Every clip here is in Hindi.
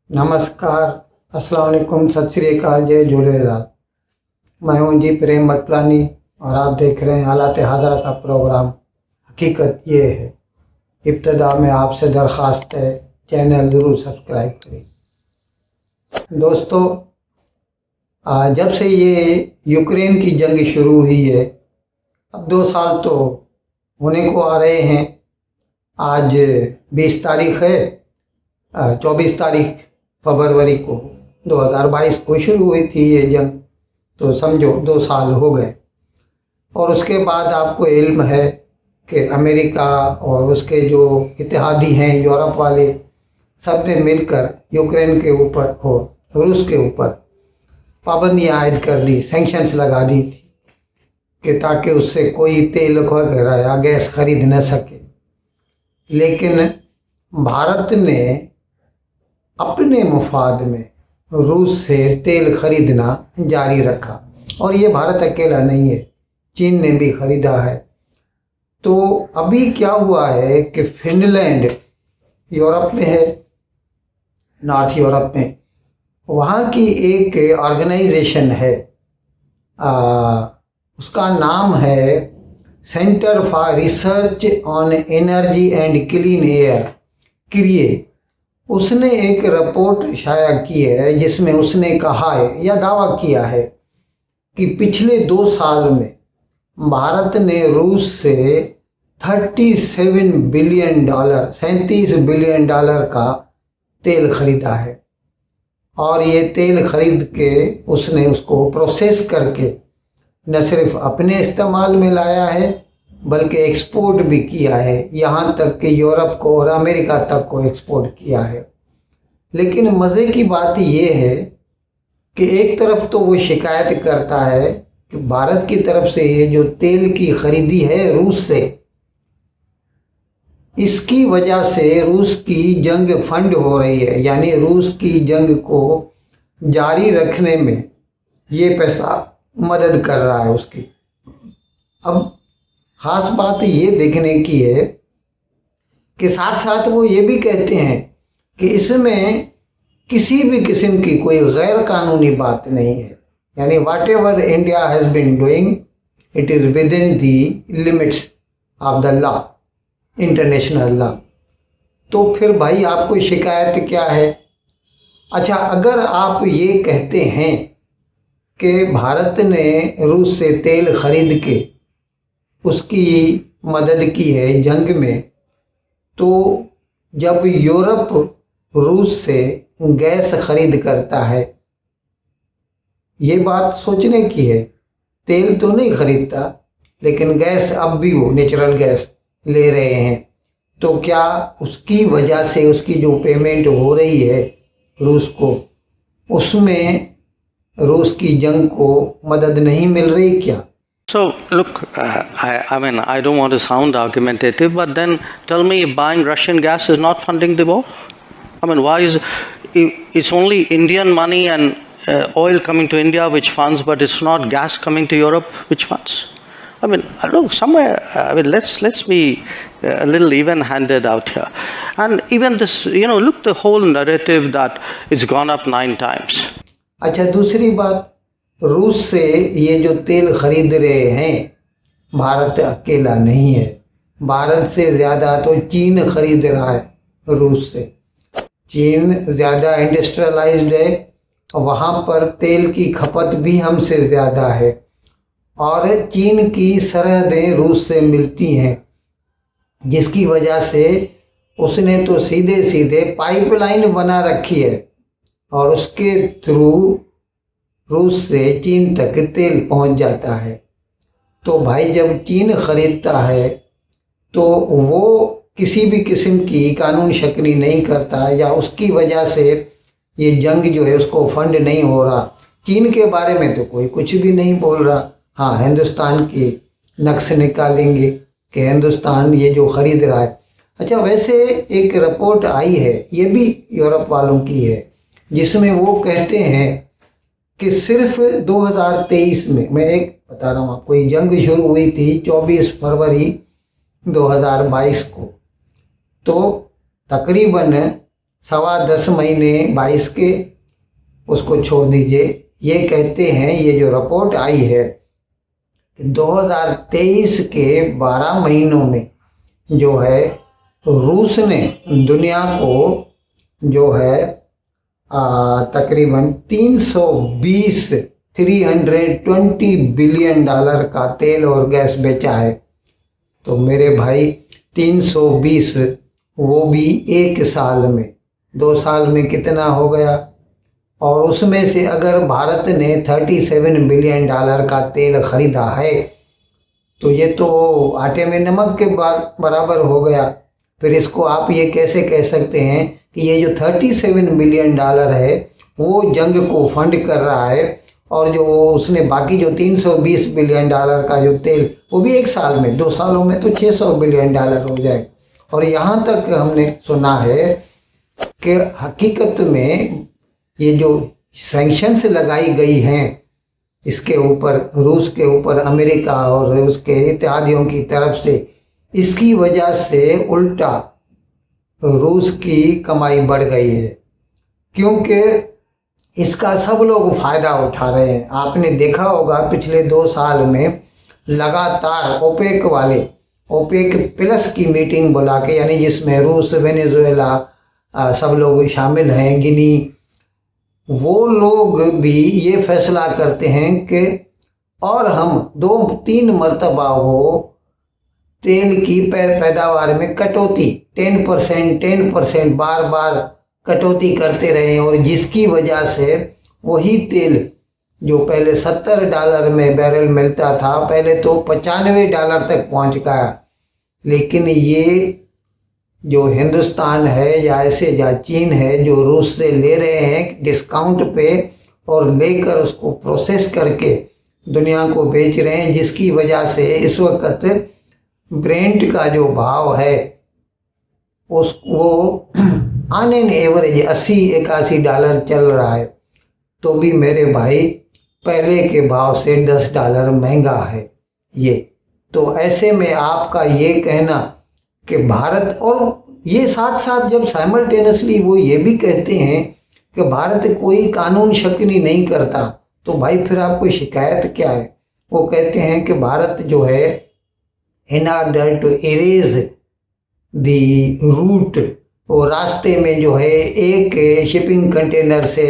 नमस्कार, अस्सलाम वालेकुम, सत श्री अकाल, जय झूलेलाल। मैं हूं जी प्रेम मटलानी और आप देख रहे हैं हालात हाज़रा का प्रोग्राम। हकीकत ये है, इब्तदा में आपसे दरख्वास्त है चैनल ज़रूर सब्सक्राइब करें। दोस्तों, जब से ये यूक्रेन की जंग शुरू हुई है, अब 2 साल तो होने को आ रहे हैं। आज 20 तारीख है, 24 तारीख फरवरी को 2022 को शुरू हुई थी ये जंग, तो समझो 2 साल हो गए। और उसके बाद आपको इल्म है कि अमेरिका और उसके जो इत्तेहादी हैं यूरोप वाले, सब ने मिलकर यूक्रेन के ऊपर और रूस के ऊपर पाबंदियाँ आयद कर दी, सैंक्शंस लगा दी थी कि ताकि उससे कोई तेल वगैरह या गैस खरीद न सके। लेकिन भारत ने अपने मुफाद में रूस से तेल खरीदना जारी रखा, और ये भारत अकेला नहीं है, चीन ने भी खरीदा है। तो अभी क्या हुआ है कि फिनलैंड यूरोप में है, नॉर्थ यूरोप में, वहाँ की एक ऑर्गेनाइजेशन है, उसका नाम है centre for research on energy and clean air, CREA. उसने एक रिपोर्ट शाया की है जिसमें उसने कहा है या दावा किया है कि पिछले 2 साल में भारत ने रूस से $37 बिलियन, $37 बिलियन का तेल खरीदा है। और ये तेल खरीद के उसने उसको प्रोसेस करके न सिर्फ अपने इस्तेमाल में लाया है बल्कि एक्सपोर्ट भी किया है, यहाँ तक कि यूरोप को और अमेरिका तक को एक्सपोर्ट किया है। लेकिन मज़े की बात ये है कि एक तरफ तो वो शिकायत करता है कि भारत की तरफ से ये जो तेल की खरीदी है रूस से, इसकी वजह से रूस की जंग फंड हो रही है, यानी रूस की जंग को जारी रखने में ये पैसा मदद कर रहा है उसकी। अब ख़ास बात ये देखने की है कि साथ साथ वो ये भी कहते हैं कि इसमें किसी भी किस्म की कोई गैर कानूनी बात नहीं है, यानी whatever India has been doing it is within the limits of the law, international law. तो फिर भाई आपको शिकायत क्या है? अच्छा, अगर आप ये कहते हैं कि भारत ने रूस से तेल खरीद के उसकी मदद की है जंग में, तो जब यूरोप रूस से गैस खरीद करता है, ये बात सोचने की है। तेल तो नहीं खरीदता, लेकिन गैस अब भी वो नेचुरल गैस ले रहे हैं, तो क्या उसकी वजह से उसकी जो पेमेंट हो रही है रूस को, उसमें रूस की जंग को मदद नहीं मिल रही क्या? So, look, I mean, I don't want to sound argumentative, but then tell me if buying Russian gas is not funding the war? I mean, why is it's only Indian money and oil coming to India which funds, but it's not gas coming to Europe which funds? I mean, look, somewhere, I mean, let's be a little even-handed out here. And even this, look, the whole narrative that it's gone up 9 times. अच्छा, दूसरी बात, रूस से ये जो तेल खरीद रहे हैं, भारत अकेला नहीं है, भारत से ज़्यादा तो चीन खरीद रहा है रूस से। चीन ज़्यादा इंडस्ट्रियलाइज्ड है, वहाँ पर तेल की खपत भी हमसे ज़्यादा है, और चीन की सरहदें रूस से मिलती हैं, जिसकी वजह से उसने तो सीधे सीधे पाइपलाइन बना रखी है और उसके थ्रू रूस से चीन तक तेल पहुंच जाता है। तो भाई जब चीन ख़रीदता है तो वो किसी भी किस्म की कानून शक्नी नहीं करता, या उसकी वजह से ये जंग जो है उसको फंड नहीं हो रहा। चीन के बारे में तो कोई कुछ भी नहीं बोल रहा। हाँ, हिंदुस्तान की नक्श निकालेंगे कि हिंदुस्तान ये जो ख़रीद रहा है। अच्छा, वैसे एक रिपोर्ट आई है, ये भी यूरोप वालों की है, जिसमें वो कहते हैं कि सिर्फ 2023 में, मैं एक बता रहा हूँ आपको, ये जंग शुरू हुई थी 24 फरवरी 2022 को, तो तकरीबन 10.25 महीने 22 के, उसको छोड़ दीजिए। ये कहते हैं, ये जो रिपोर्ट आई है कि 2023 के 12 महीनों में जो है रूस ने दुनिया को जो है तकरीबन 320 बिलियन डॉलर का तेल और गैस बेचा है। तो मेरे भाई 320, वो भी एक साल में, 2 साल में कितना हो गया? और उसमें से अगर भारत ने 37 बिलियन डॉलर का तेल खरीदा है तो ये तो आटे में नमक के बराबर हो गया। फिर इसको आप ये कैसे कह सकते हैं कि ये जो 37 बिलियन डॉलर है वो जंग को फंड कर रहा है, और जो उसने बाकी जो 320 बिलियन डॉलर का जो तेल, वो भी एक साल में, 2 सालों में तो 600 बिलियन डॉलर हो जाए। और यहाँ तक हमने सुना है कि हकीकत में ये जो सैंक्शंस लगाई गई हैं इसके ऊपर, रूस के ऊपर अमेरिका और उसके इत्यादियों की तरफ से, इसकी वजह से उल्टा रूस की कमाई बढ़ गई है, क्योंकि इसका सब लोग फ़ायदा उठा रहे हैं। आपने देखा होगा पिछले 2 साल में लगातार ओपेक वाले, ओपेक प्लस की मीटिंग बुला के, यानी जिसमें रूस, वेनेजुएला सब लोग शामिल हैं, गिनी, वो लोग भी ये फैसला करते हैं कि और हम 2-3 मरतबा हो तेल की पैदावार में कटौती 10% बार बार कटौती करते रहे, और जिसकी वजह से वही तेल जो पहले $70 में बैरल मिलता था, पहले तो $95 तक पहुंच गया। लेकिन ये जो हिंदुस्तान है या ऐसे या चीन है जो रूस से ले रहे हैं डिस्काउंट पे, और लेकर उसको प्रोसेस करके दुनिया को बेच रहे हैं, जिसकी वजह से इस वक्त ब्रेंट का जो भाव है वो ऑन एन एवरेज $80-81 चल रहा है। तो भी मेरे भाई पहले के भाव से $10 महंगा है ये। तो ऐसे में आपका ये कहना कि भारत, और ये साथ साथ जब साइमल्टेनियसली वो ये भी कहते हैं कि भारत कोई कानून शक्नी नहीं करता, तो भाई फिर आपको शिकायत क्या है? वो कहते हैं कि भारत जो है in order to erase the route, वो रास्ते में जो है एक शिपिंग कंटेनर से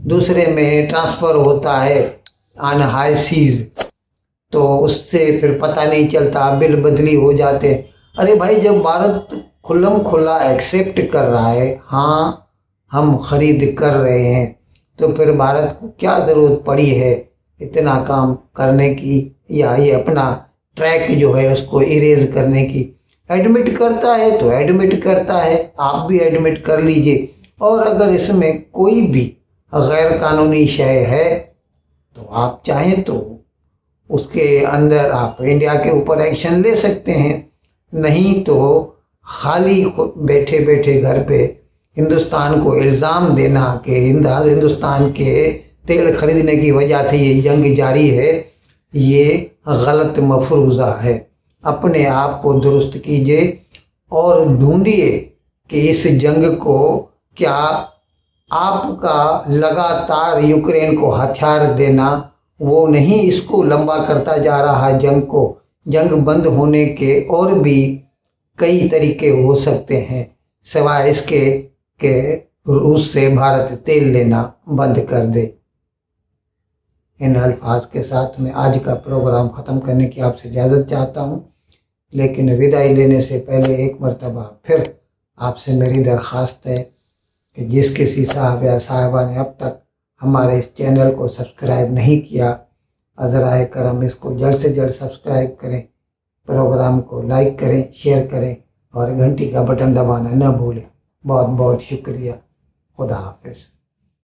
दूसरे में ट्रांसफ़र होता है ऑन हाई सीज, तो उससे फिर पता नहीं चलता, बिल बदली हो जाते। अरे भाई, जब भारत खुल्लम खुल्ला एक्सेप्ट कर रहा है, हाँ हम खरीद कर रहे हैं, तो फिर भारत को क्या ज़रूरत पड़ी है इतना काम करने की, या ये अपना ट्रैक जो है उसको इरेज करने की? एडमिट करता है तो एडमिट करता है, आप भी एडमिट कर लीजिए। और अगर इसमें कोई भी गैर कानूनी शय है तो आप चाहें तो उसके अंदर आप इंडिया के ऊपर एक्शन ले सकते हैं, नहीं तो खाली बैठे बैठे घर पे हिंदुस्तान को इल्ज़ाम देना कि हिंदुस्तान के तेल खरीदने की वजह से ये जंग जारी है, ये गलत मफरूज़ा है। अपने आप को दुरुस्त कीजिए और ढूंढिए कि इस जंग को क्या आपका लगातार यूक्रेन को हथियार देना वो नहीं इसको लंबा करता जा रहा है जंग को। जंग बंद होने के और भी कई तरीके हो सकते हैं सिवाय इसके कि रूस से भारत तेल लेना बंद कर दे। इन अल्फाज के साथ मैं आज का प्रोग्राम ख़त्म करने की आपसे इजाज़त चाहता हूँ, लेकिन विदाई लेने से पहले एक मरतबा फिर आपसे मेरी दरख्वास्त है कि जिस किसी साहब या साहिबा ने अब तक हमारे इस चैनल को सब्सक्राइब नहीं किया, अज़राए करम इसको जल्द से जल्द सब्सक्राइब करें, प्रोग्राम को लाइक करें, शेयर करें और घंटी का बटन दबाना न भूलें। बहुत बहुत शुक्रिया। खुदा हाफिज़।